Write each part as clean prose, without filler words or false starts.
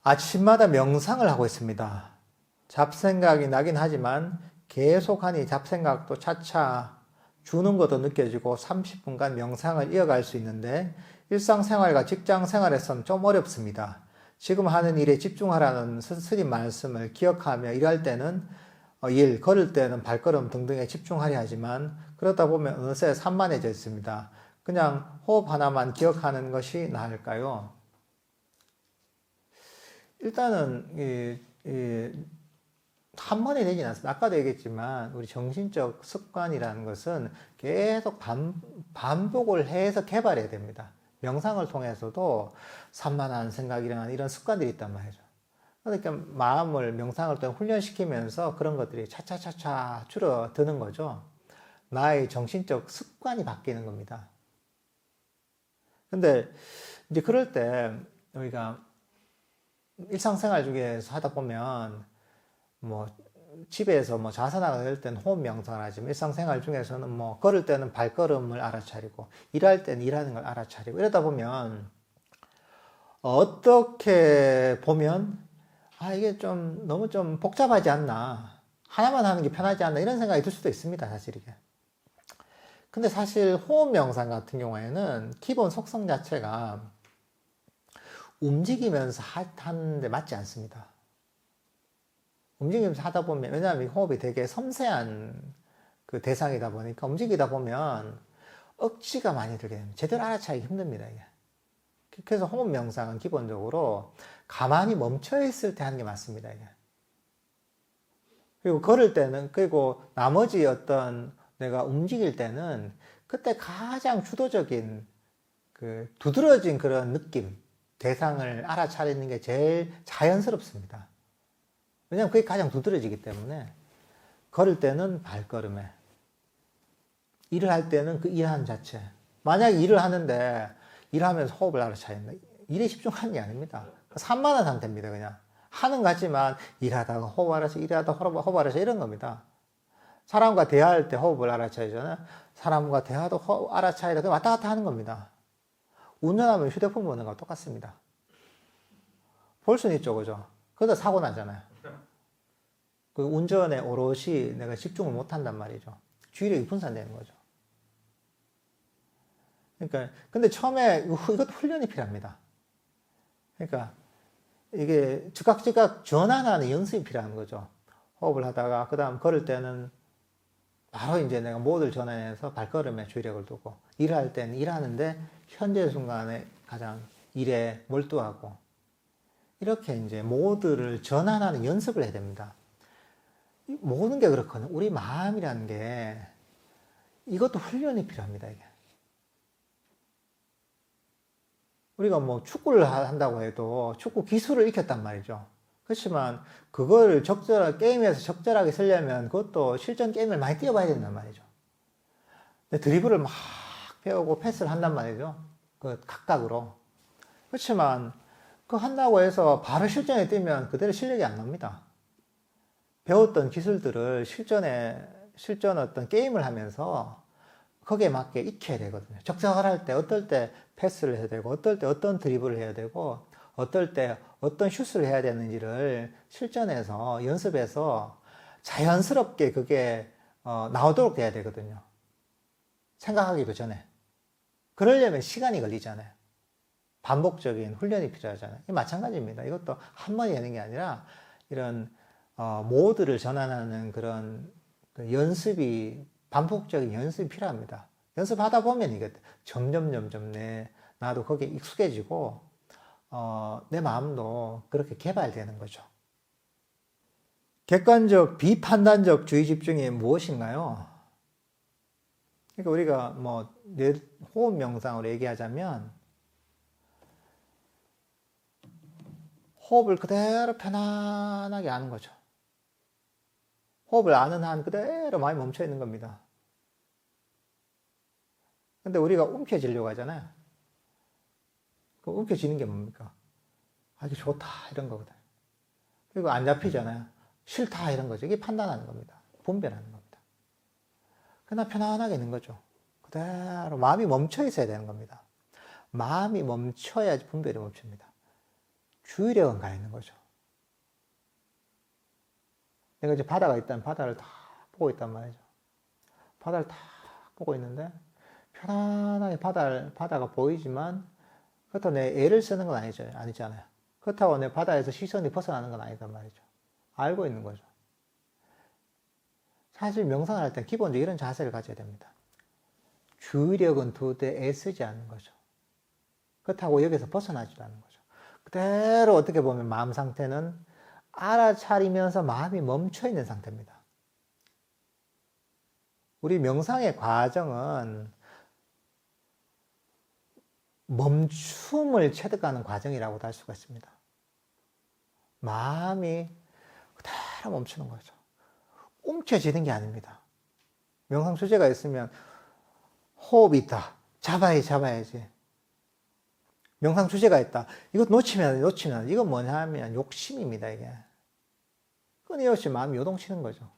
아침마다 명상을 하고 있습니다. 잡생각이 나긴 하지만 계속하니 잡생각도 차차 주는 것도 느껴지고 30분간 명상을 이어갈 수 있는데 일상생활과 직장생활에서는 좀 어렵습니다. 지금 하는 일에 집중하라는 스님 말씀을 기억하며 일할 때는 일, 걸을 때는 발걸음 등등에 집중하려 하지만 그러다 보면 어느새 산만해져 있습니다. 그냥 호흡 하나만 기억하는 것이 나을까요? 일단은 한 번에 되진 않습니다. 아까도 얘기했지만 우리 정신적 습관이라는 것은 계속 반복을 해서 개발해야 됩니다. 명상을 통해서도 산만한 생각이나 이런 습관들이 있단 말이죠. 그러니까 마음을 명상을 통해 훈련시키면서 그런 것들이 차차차차 줄어드는 거죠. 나의 정신적 습관이 바뀌는 겁니다. 근데 이제 그럴 때 우리가 일상생활 중에서 하다 보면 뭐 집에서 뭐 자선하게 될 때는 호흡 명상을 하지만 일상생활 중에서는 뭐 걸을 때는 발걸음을 알아차리고 일할 때는 일하는 걸 알아차리고 이러다 보면 어떻게 보면 이게 좀 너무 좀 복잡하지 않나, 하나만 하는 게 편하지 않나 이런 생각이 들 수도 있습니다, 사실 이게. 근데 사실 호흡 명상 같은 경우에는 기본 속성 자체가 움직이면서 하는데 맞지 않습니다. 움직이면서 하다 보면, 왜냐하면 호흡이 되게 섬세한 그 대상이다 보니까 움직이다 보면 억지가 많이 들게 됩니다. 제대로 알아차리기 힘듭니다, 이게. 그래서 호흡 명상은 기본적으로 가만히 멈춰 있을 때 하는 게 맞습니다, 이게. 그리고 걸을 때는, 그리고 나머지 어떤 내가 움직일 때는 그때 가장 주도적인 그 두드러진 그런 느낌, 대상을 알아차리는 게 제일 자연스럽습니다. 왜냐하면 그게 가장 두드러지기 때문에. 걸을 때는 발걸음에, 일을 할 때는 그 일하는 자체. 만약에 일을 하는데 일하면서 호흡을 알아차린다, 일에 집중하는 게 아닙니다. 산만한 상태입니다. 그냥 하는 것 같지만 일하다가 호흡 알아차, 일하다가 호흡 알아차 이런 겁니다. 사람과 대화할 때 호흡을 알아차리잖아요. 사람과 대화도 호흡 알아차리다 왔다 갔다 하는 겁니다. 운전하면 휴대폰 보는 거랑 똑같습니다. 볼 수는 있죠, 그죠? 그러다 사고 나잖아요. 그 운전에 오롯이 내가 집중을 못 한단 말이죠. 주의력이 분산되는 거죠. 그러니까, 근데 처음에 이것도 훈련이 필요합니다. 그러니까, 이게 즉각 전환하는 연습이 필요한 거죠. 호흡을 하다가, 그 다음 걸을 때는 바로 이제 내가 모드를 전환해서 발걸음에 주의력을 두고, 일할 때는 일하는데, 현재 순간에 가장 일에 몰두하고, 이렇게 이제 모드를 전환하는 연습을 해야 됩니다. 모든 게 그렇거든요. 우리 마음이라는 게, 이것도 훈련이 필요합니다, 이게. 우리가 뭐 축구를 한다고 해도 축구 기술을 익혔단 말이죠. 그렇지만 그걸 게임에서 적절하게 쓰려면 그것도 실전 게임을 많이 뛰어봐야 된단 말이죠. 드리블을 막 배우고 패스를 한단 말이죠. 그 각각으로. 그렇지만 그거 한다고 해서 바로 실전에 뛰면 그대로 실력이 안 납니다. 배웠던 기술들을 실전 어떤 게임을 하면서 거기에 맞게 익혀야 되거든요. 적절할 때 어떨 때 패스를 해야 되고 어떨 때 어떤 드리블을 해야 되고 어떨 때 어떤 슛을 해야 되는지를 실전에서 연습해서 자연스럽게 그게 나오도록 돼야 되거든요. 생각하기도 전에. 그러려면 시간이 걸리잖아요. 반복적인 훈련이 필요하잖아요. 마찬가지입니다. 이것도 한 번에 되는 게 아니라 이런 모드를 전환하는 그런 연습이, 반복적인 연습이 필요합니다. 연습하다 보면 이게 점점 나도 거기에 익숙해지고 내 마음도 그렇게 개발되는 거죠. 객관적 비판단적 주의 집중이 무엇인가요? 그러니까 우리가 뭐 호흡 명상으로 얘기하자면 호흡을 그대로 편안하게 하는 거죠. 호흡을 아는 한 그대로 마음이 멈춰 있는 겁니다. 근데 우리가 움켜쥐려고 하잖아요. 그 움켜쥐는 게 뭡니까? 이게 좋다 이런 거거든요. 그리고 안 잡히잖아요. 싫다 이런 거죠. 이게 판단하는 겁니다. 분별하는 겁니다. 그냥 편안하게 있는 거죠. 그대로 마음이 멈춰 있어야 되는 겁니다. 마음이 멈춰야지 분별이 멈춥니다. 주의력은 가 있는 거죠. 내가 이제 바다가 있다면 바다를 다 보고 있단 말이죠. 바다를 다 보고 있는데 편안하게 바다가 보이지만 그렇다고 내 애를 쓰는 건 아니잖아요. 그렇다고 내 바다에서 시선이 벗어나는 건 아니단 말이죠. 알고 있는 거죠. 사실 명상을 할 때 기본적으로 이런 자세를 가져야 됩니다. 주의력은 두되 애쓰지 않는 거죠. 그렇다고 여기서 벗어나지도 않는 거죠. 그대로 어떻게 보면 마음 상태는 알아차리면서 마음이 멈춰 있는 상태입니다. 우리 명상의 과정은 멈춤을 체득하는 과정이라고도 할 수가 있습니다. 마음이 그대로 멈추는 거죠. 움켜쥐는 게 아닙니다. 명상 주제가 있으면 호흡이 있다. 잡아야지. 명상 주제가 있다. 이거 놓치면 이건 뭐냐 하면 욕심입니다, 이게. 끊임없이 마음이 요동치는 거죠.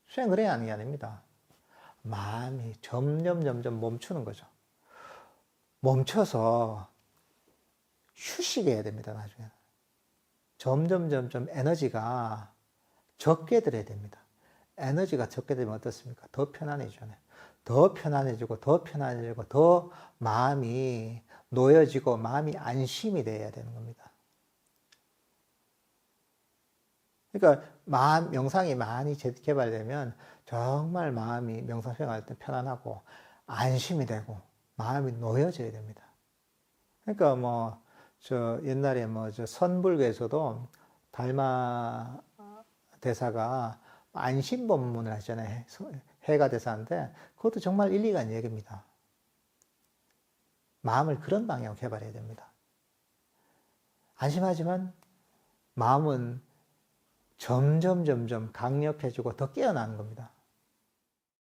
수행 그래야 하는 게 아닙니다. 마음이 점점 멈추는 거죠. 멈춰서 휴식해야 됩니다, 나중에. 점점 에너지가 적게 들어야 됩니다. 에너지가 적게 되면 어떻습니까? 더 편안해지잖아요. 더 편안해지고, 더 마음이 놓여지고, 마음이 안심이 돼야 되는 겁니다. 그러니까, 명상이 많이 개발되면, 정말 마음이 명상 수행할 때 편안하고, 안심이 되고, 마음이 놓여져야 됩니다. 그러니까 옛날에 선불교에서도 달마 대사가 안심법문을 하잖아요. 해가 대사인데, 그것도 정말 일리가 있는 얘기입니다. 마음을 그런 방향으로 개발해야 됩니다. 안심하지만, 마음은 점점 강력해지고 더 깨어나는 겁니다.